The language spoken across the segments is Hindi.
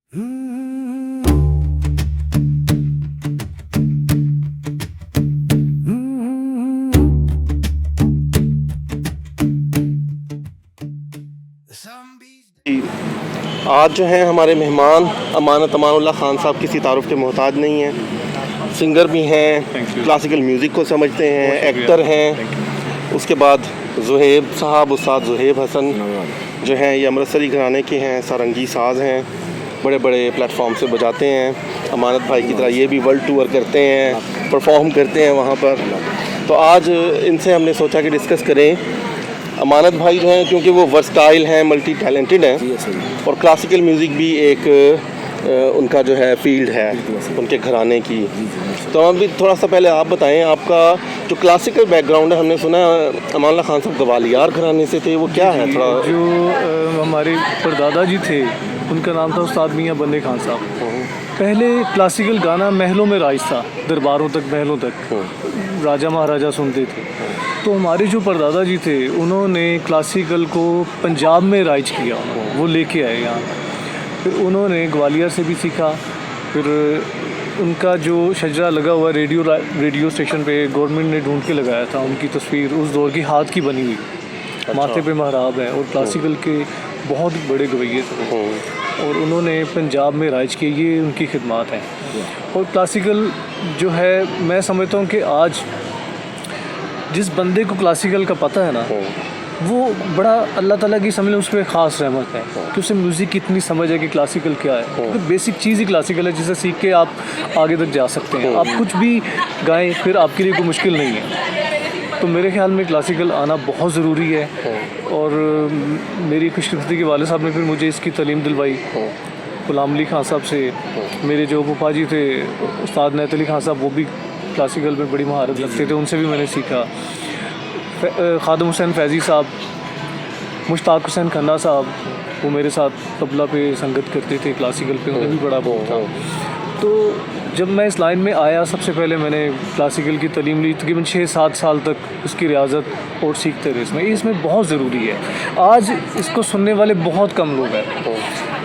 आज जो हैं हमारे मेहमान अमानत अमानुल्लाह ख़ान साहब किसी तारुफ़ के मोहताज नहीं हैं। सिंगर भी हैं, क्लासिकल म्यूज़िक को समझते हैं, एक्टर हैं। उसके बाद ज़ुहेब साहब, उस्ताद ज़ुहेब हसन जो हैं ये अमृतसरी घराने के हैं, सारंगी साज हैं, बड़े बड़े प्लेटफॉर्म से बजाते हैं। अमानत भाई की तरह ये भी वर्ल्ड टूर करते हैं, परफॉर्म करते हैं वहाँ पर। तो आज इनसे हमने सोचा कि डिस्कस करें। अमानत भाई जो हैं क्योंकि वो वर्सटाइल हैं, मल्टी टैलेंटेड हैं और क्लासिकल म्यूज़िक भी एक उनका जो है फील्ड है उनके घराने की। तो अभी थोड़ा सा पहले आप बताएं, आपका जो क्लासिकल बैकग्राउंड है, हमने सुना अमानुल्लाह खान साहब ग्वालियर घराने से थे, वो क्या है थोड़ा? जो हमारे परदादा जी थे उनका नाम था उस्ताद मियाँ बंदे खान साहब। पहले क्लासिकल गाना महलों में राइज था, दरबारों तक, महलों तक राजा महाराजा सुनते थे। तो हमारे जो परदादा जी थे उन्होंने क्लासिकल को पंजाब में राइज किया, वो लेके आए यहाँ। फिर उन्होंने ग्वालियर से भी सीखा। फिर उनका जो शजरा लगा हुआ रेडियो स्टेशन पे गवर्नमेंट ने ढूंढ के लगाया था, उनकी तस्वीर उस दौर की हाथ की बनी हुई, माथे पे महराब है और क्लासिकल के बहुत बड़े गवैये थे और उन्होंने पंजाब में राइज किए। ये उनकी खिदमत हैं। और क्लासिकल जो है, मैं समझता हूँ कि आज जिस बंदे को क्लासिकल का पता है ना, वो बड़ा अल्लाह ताला की समझ लें उस पर ख़ास रहमत है कि उसे म्यूज़िक की इतनी समझ है कि क्लासिकल क्या है। क्योंकि बेसिक चीज़ ही क्लासिकल है जिसे सीख के आप आगे तक जा सकते हैं। आप कुछ भी गाएं फिर आपके लिए कोई मुश्किल नहीं है। तो मेरे ख्याल में क्लासिकल आना बहुत ज़रूरी है। और मेरी खुशकिस्मती के वाले साहब ने फिर मुझे इसकी तालीम दिलवाई ग़ुलाम अली खान साहब से। मेरे जो फूफा जी थे उस्ताद नैत अली खान साहब, वो भी क्लासिकल में बड़ी महारत रखते थे, उनसे भी मैंने सीखा। खादम हुसैन फैज़ी साहब, मुश्ताक हुसैन खन्ना साहब, वो मेरे साथ तबला पे संगत करते थे, क्लासिकल पे उन्हें भी बड़ा बहुत था। तो जब मैं इस लाइन में आया, सबसे पहले मैंने क्लासिकल की तालीम ली। तकरीबन 6-7 साल तक उसकी रियाजत और सीखते रहे। इसमें बहुत ज़रूरी है। आज इसको सुनने वाले बहुत कम लोग हैं,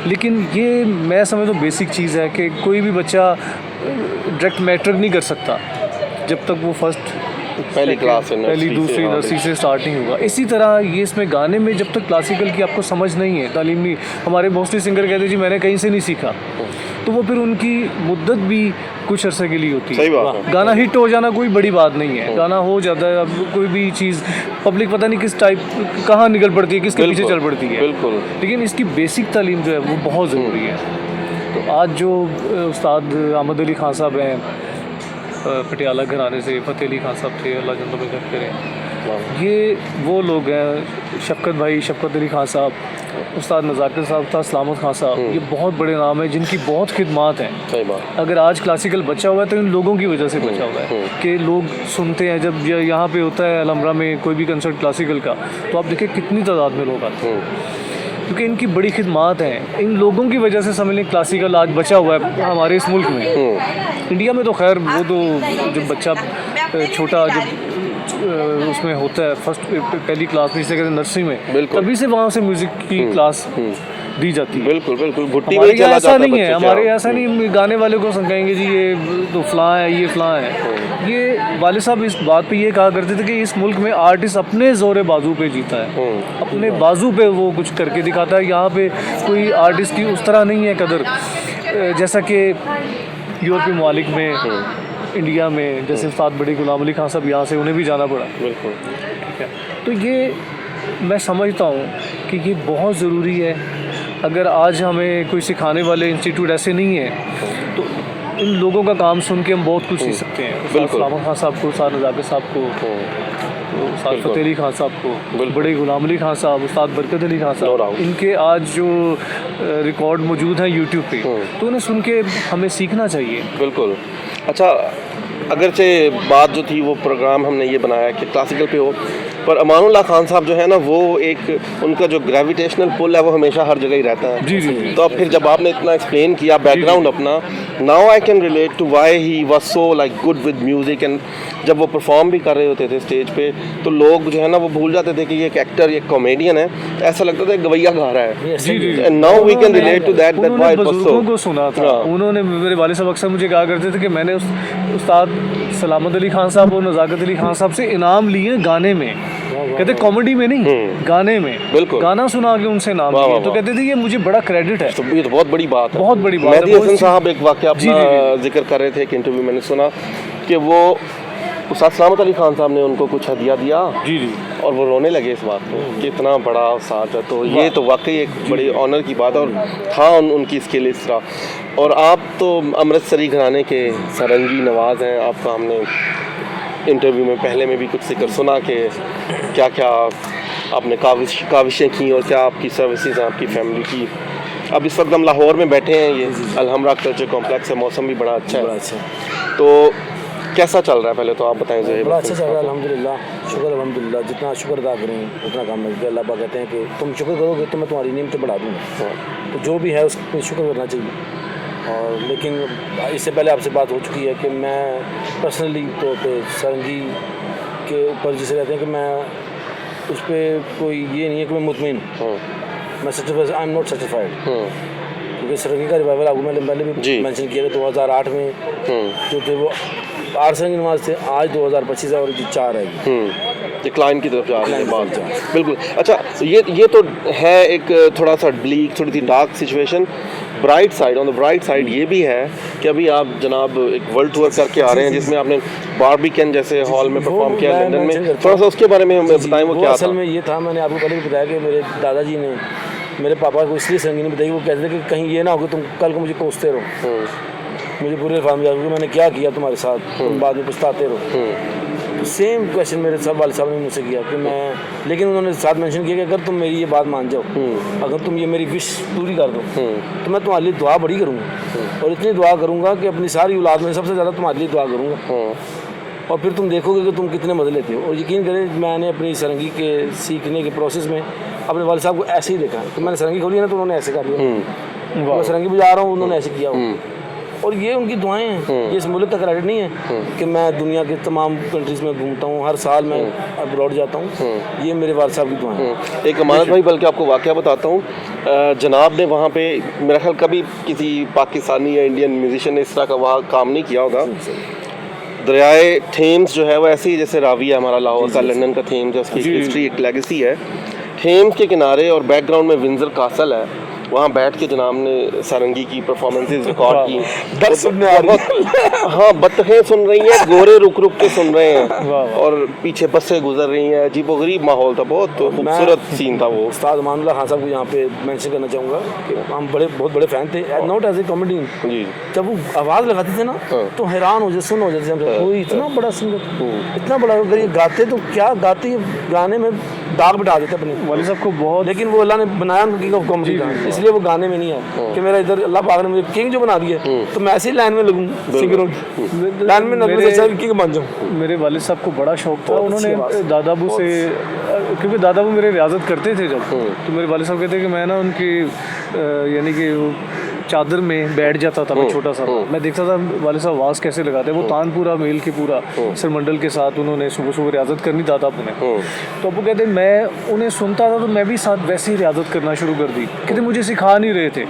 लेकिन ये मैं समझता हूँ बेसिक चीज़ है कि कोई भी बच्चा डायरेक्ट मैट्रिक नहीं कर सकता जब तक वो पहली दूसरी नर्सरी से स्टार्ट नहीं होगा। इसी तरह ये इसमें गाने में जब तक क्लासिकल की आपको समझ नहीं है, तालीम नहीं, हमारे मोस्टली सिंगर कहते जी मैंने कहीं से नहीं सीखा, तो वो फिर उनकी मुद्दत भी कुछ अरसे के लिए होती है। गाना हिट हो जाना कोई बड़ी बात नहीं है, गाना हो जाता है। अब कोई भी चीज़ पब्लिक पता नहीं किस टाइप कहाँ निकल पड़ती है, किसके पीछे चल पड़ती है, लेकिन इसकी बेसिक तालीम जो है वो बहुत ज़रूरी है। तो आज जो उस्ताद अहमद अली खान साहब हैं पटियाला घराने से, फ़तेह अली खान साहब थे, अल्लाह जन्नत में रहमत करें, ये वो लोग हैं। शफ़क़त भाई, शफ़क़त अली खान साहब, उस्ताद नज़ाकत साहब था, सलामत खान साहब, ये बहुत बड़े नाम हैं जिनकी बहुत खिदमत हैं। सही बात। अगर आज क्लासिकल बचा हुआ है तो इन लोगों की वजह से बचा हुआ है कि लोग सुनते हैं। जब यहाँ पे होता है अलमरा में कोई भी कंसर्ट क्लासिकल का, तो आप देखिए कितनी तादाद में लोग आते हैं, क्योंकि इनकी बड़ी खिदमत हैं। इन लोगों की वजह से समझ लें क्लासिकल आज बचा हुआ है हमारे इस मुल्क में। इंडिया में तो खैर वो तो जब बच्चा छोटा जब उसमें होता है पहली क्लास में, जिसे कहते हैं नर्सरी में, तभी से वहाँ से म्यूज़िक की क्लास दी जाती है। बिल्कुल बिल्कुल। हमारे यहाँ ऐसा नहीं है, हमारे ऐसा नहीं, गाने वाले को कहेंगे जी ये तो फ़लाँ है, ये फ़लाँ है। ये वाले साहब इस बात पे ये कहा करते थे कि इस मुल्क में आर्टिस्ट अपने ज़ोरे बाजू पे जीता है, अपने बाजू पे वो कुछ करके दिखाता है। यहाँ पे कोई आर्टिस्ट की उस तरह नहीं है कदर, जैसा कि यूरोपीय ममालिक में, इंडिया में, जैसे उस्ताद बड़ी ग़ुलाम अली खान साहब यहाँ से उन्हें भी जाना पड़ा। बिल्कुल, ठीक है। तो ये मैं समझता हूँ कि ये बहुत ज़रूरी है। अगर आज हमें कोई सिखाने वाले इंस्टीट्यूट ऐसे नहीं है तो इन लोगों का काम सुन के हम बहुत कुछ सीख सकते हैं। उस्ताद सलामत खान साहब को, उस्ताद नज़ाकत साहब को, उस्ताद फ़तेह अली खान साहब को, बड़े ग़ुलाम अली खान साहब, उस्ताद बरकत अली खान साहब, इनके आज जो रिकॉर्ड मौजूद हैं यूट्यूब पे, तो उन्हें सुन के हमें सीखना चाहिए। बिल्कुल। अच्छा, अगरचे बात जो थी वो प्रोग्राम हमने ये बनाया कि क्लासिकल पे हो, पर अमानुल्लाह खान साहब जो है ना वो एक उनका जो ग्रेविटेशनल पुल है वो हमेशा हर जगह ही रहता है। जी जी जी। तो अब फिर जब आपने इतना एक्सप्लेन किया बैकग्राउंड अपना, now I can relate to why he was so like good with music. And जब वो परफॉर्म भी कर रहे होते थे स्टेज पे तो लोग जो है ना वो भूल जाते थे कि ये एक एक्टर, ये कॉमेडियन है, ऐसा लगता था गवैया गा रहा है। जी जी। And now we can relate to that उन्होंने व्हाई इट वाज बुजुर्गों सो। को सुना था। हाँ। उन्होंने, मेरे वालिद साहब अक्सर मुझे कहा करते थे कि मैंने उस्ताद सलामत अली खान साहब और नज़ाकत अली खान साहब से इनाम लिए गाने में। कहते कॉमेडी में नहीं, गाने में। बिल्कुल। गाना सुना के उनसे इनाम वाह, लिए। वाह, तो वाह। कहते थे ये मुझे बड़ा क्रेडिट है। तो ये तो बहुत बड़ी बात है। बहुत बड़ी बात है। मेहदी हसन साहब एक वाक़या अपना जी। जिक्र कर रहे थे, एक इंटरव्यू मैंने सुना कि वो उस्ताद सलामत अली खान साहब ने उनको कुछ हदिया दिया जी जी। और वो रोने लगे इस बात पे कि इतना बड़ा उस्ताद है। तो ये तो वाकई एक बड़ी ऑनर की बात है। और हाँ उनकी स्किल इस तरह। और आप तो अमृतसरी घराने के सारंगी नवाज़ हैं। आपका हमने इंटरव्यू में पहले में भी कुछ जिक्र सुना कि क्या क्या आपने काविशें की और क्या आपकी सर्विसेज हैं आपकी फैमिली की। अब इस वक्त हम लाहौर में बैठे हैं, ये अलहमरा कल्चर कॉम्प्लेक्स है, मौसम भी बड़ा अच्छा है। तो कैसा चल रहा है पहले तो आप बताएं ज़रा। बड़ा अच्छा चल रहा है अल्हम्दुलिल्लाह, शुक्र अल्हम्दुलिल्लाह। जितना शुक्र अदा करें उतना काम मिलता है। अल्लाह पाक कहते हैं कि तुम शुक्र करोगे तो मैं तुम्हारी नेमतें बढ़ा दूँगा। तो जो भी है उस पर शुक्र करना चाहिए। और लेकिन इससे पहले आपसे बात हो चुकी है कि मैं पर्सनली तौर पे सारंगी के ऊपर जिसे कहते हैं कि मैं उस पर कोई ये नहीं है कि मैं मुतमिन, मैं certified, I am not certified. क्योंकि सारंगी का रिवाइवल आपको मैंने पहले भी मेंशन किया था 2008 में जो थे वो 8 सारंगी नमाज थे। आज 2025 और 4 है डिक्लाइन की तरफ जा रही है बात। बिल्कुल। अच्छा ये तो है एक थोड़ा सा ब्लीक, थोड़ी सी dark situation. Bright side, on the bright side ये भी है कि अभी आप जनाब एक वर्ल्ड टूर करके आ रहे हैं जिसमें आपने बारबिकन जैसे हॉल में परफॉर्म किया लंदन में। थोड़ा सा उसके बारे में बताएं वो क्या था। असल में ये था, मैंने आपको पहले भी बताया कि मेरे दादाजी ने मेरे पापा को इसलिए सारंगी नहीं बताई। वो कहते थे कि कहीं ये ना हो कि तुम कल को मुझे कोसते रहो, मुझे पूरे फार्म जाओगे मैंने क्या किया तुम्हारे साथ, तुम बाद में पछताते रहो। तो सेम क्वेश्चन मेरे सब वाले साहब ने मुझसे किया कि मैं, लेकिन उन्होंने साथ मेंशन किया कि अगर तुम मेरी ये बात मान जाओ, अगर तुम ये मेरी विश पूरी कर दो तो मैं तुम्हारे लिए दुआ बड़ी करूँगा। और इतनी दुआ करूँगा कि अपनी सारी औलाद में सबसे ज़्यादा तुम्हारे लिए दुआ करूँगा। और फिर तुम देखोगे कि तुम कितने मज़े लेते हो। और यकीन करें मैंने अपनी सारंगी के सीखने के प्रोसेस में अपने वाले साहब को ऐसे ही देखा। तो मैंने सारंगी खोली है ना तो उन्होंने ऐसे कर लिया। मैं सारंगी बजा रहा हूँ, उन्होंने ऐसे किया। और ये उनकी दुआएं हैं। ये इस मुल्क का क्रेडिट नहीं है कि मैं दुनिया के तमाम कंट्रीज़ में घूमता हूँ, हर साल मैं अब्रॉड जाता हूँ। ये मेरे वाले साहब की दुआएं हैं। एक अमानत भाई, बल्कि आपको वाक़या बताता हूँ, जनाब ने वहाँ पे मेरा ख्याल कभी किसी पाकिस्तानी या इंडियन म्यूजिशियन ने इस तरह का वहाँ काम नहीं किया होगा। दरियाए थेम्स जो है वो ऐसे ही जैसे रावी है हमारा लाहौर का, लंदन का थेम्स है, उसकी हिस्ट्री एक लेगेसी है। थेम्स के किनारे और बैकग्राउंड में विंजर कासल है, वहाँ बैठ के जनाब ने सारंगी की परफॉर्मेंसेज रिकॉर्ड की। हाँ बतखें सुन रही हैं, गोरे रुक रुक के सुन रहे हैं और पीछे बसें गुजर रही हैं। अजीबोगरीब माहौल था, बहुत खूबसूरत सीन था वो। उस्ताद अमानुल्लाह खान साहब को यहाँ पे मेंशन करना चाहूँगा कि हम बहुत बड़े फ़ैन थे, नॉट एज ए कॉमेडियन। जी। जब वो आवाज़ लगाते थे ना तो हैरान हो जाते, सुन हो जाते थे कोई इतना बड़ा सिंगर, इतना बड़ा, अगर ये गाते तो क्या गाते, ये गाने में दाग बिठा देते अपने वालिद साहब को बहुत। लेकिन वो अल्लाह ने बनाया उनकी कॉमेडी का, इसलिए वो गाने में नहीं है कि मेरा इधर अल्लाह पाक ने मुझे किंग जो बना दिया तो मैं ऐसे ही लाइन में लगूँ सिंगरों की लाइन में नगमे किंग बन जाऊँ। मेरे वालिद साहब को बड़ा शौक था। उन्होंने दादाबू से, क्योंकि दादाबू मेरे रियाजत करते थे जब, तो मेरे वालिद साहब कहते कि मैं ना उनकी यानी कि चादर में बैठ जाता था, मैं छोटा सा मैं देखता था वाले साहब आवाज़ कैसे लगाते हैं। वो तानपुरा मेल के पूरा सरमंडल के साथ उन्होंने सुबह सुबह रियाजत करनी दादाबू ने। तो अब वो कहते मैं उन्हें सुनता था तो मैं भी साथ वैसे ही रियाजत करना शुरू कर दी। कहते मुझे सिखा नहीं रहे थे,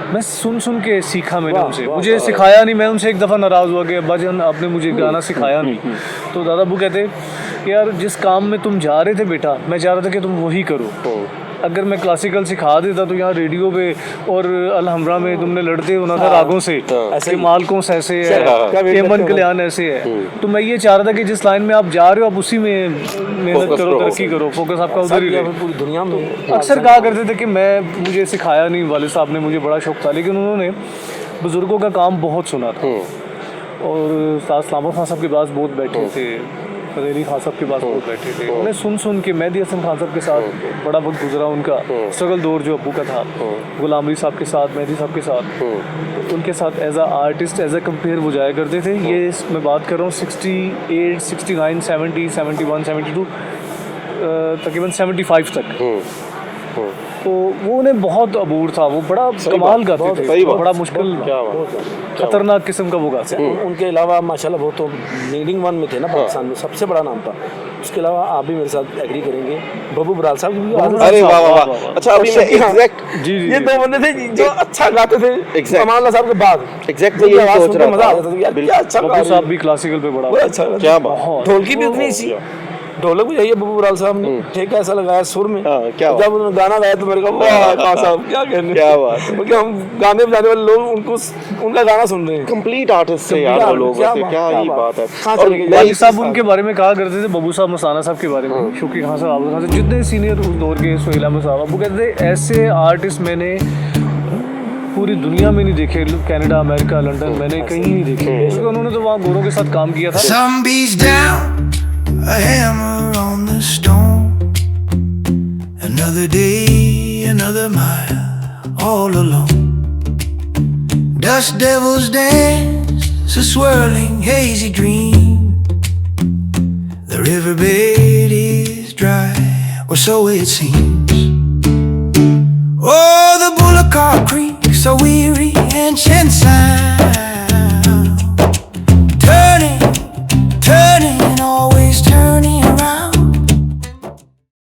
मैं सुन सुन के सीखा मैंने उनसे, मुझे सिखाया नहीं। मैं उनसे एक दफ़ा नाराज़ हुआ कि अब्बा जान आपने मुझे गाना सिखाया नहीं। तो दादाबू कहते यार जिस काम में तुम जा रहे थे बेटा, मैं चाह रहा था कि तुम वही करो। अगर मैं क्लासिकल सिखा देता तो यहाँ रेडियो पे और अलहमरा में तुमने लड़ते होना था रागों से कि मालकों ऐसे है, एमन कल्याण ऐसे है। तो मैं ये चाह रहा था कि जिस लाइन में आप जा रहे हो आप उसी में मेहनत करो, तरक्की करो, फोकस आपका उधर ही रहे। पूरी दुनिया में अक्सर कहा करते थे कि मुझे सिखाया नहीं, वालिद साहब ने, मुझे बड़ा शौक था। लेकिन उन्होंने बुज़ुर्गों का काम बहुत सुना था और उस्ताद सलामत खान साहब के पास बहुत बैठे थे, फतेह अली खान साहब के पास वो बैठे थे। उन्हें सुन के मेहदी हसन खान साहब के साथ बड़ा वक्त गुजरा उनका, स्ट्रगल दौर जो अब्बू का था, गुलाम अली साहब के साथ, मेहदी साहब के साथ, तो उनके साथ एज आ आर्टिस्ट, एज आ कंपेयर वो जाया करते थे। ये मैं बात कर रहा हूँ 68, 69, 70, 71, 72, तकरीबन 75 तक। तो वो उन्हें बहुत अबूर था, वो बड़ा कमाल गाते थे, बड़ा मुश्किल खतरनाक किस्म का वो गाते थे। उनके अलावा माशाल्लाह वो तो लीडिंग वन में थे ना पाकिस्तान में, सबसे बड़ा नाम था। उसके अलावा आप भी मेरे साथ एग्री करेंगे, बब्बू बराल साहब की भी आवाज़। अरे वाह वाह वाह। अच्छा अभी मैं एग्जैक्ट जी ये दो बंदे थे जो अच्छा गाते थे Exact. अमान अल्लाह साहब के बाद। एग्जैक्ट उनकी यही आवाज़ सोच सुन के रहा मजा था। आ जाता था यार, क्या अच्छा गा बब्बू रहे साहब हैं। भी क्लासिकल पे बड़ा बड़ा अच्छा क्या बात। बहुत। ढोलकी भी उतनी सी, ढोलक भी चाहिए बब्बू बराल साहब ने ठेका ऐसा लगाया सुर में। हाँ, क्या जब उन्होंने गाना गाया तो मेरे को वाह खान साहब क्या कहने, क्या बात है। क्योंकि हम गाने बजाने वाले लोग उनको उनका गाना सुन रहे हैं। कंप्लीट आर्टिस्ट से यार वो लोग, वैसे क्या ही बात है। कहाँ और चले गए? मैं वालिद साहब उनके बारे में कहा करते थे, बब्बू साहब मसाना साहब के बारे में, शौकी खान साहब, आबू खान साहब, जितने सीनियर उस दौर के, सोहेल अहमद साहब, वो कहते थे ऐसे आर्टिस्ट मैंने पूरी दुनिया में नहीं देखे, कनाडा, अमेरिका, लंदन, मैंने कहीं नहीं देखे, क्योंकि उन्होंने तो वहाँ गोरों के साथ काम किया था। Sun beats down, a hammer on the stone. Another day, another mile, all alone. Dust devils dance, a swirling hazy dream. The riverbed is dry, or so it seems. Oh, the bullock cart creaks so weary and Shensan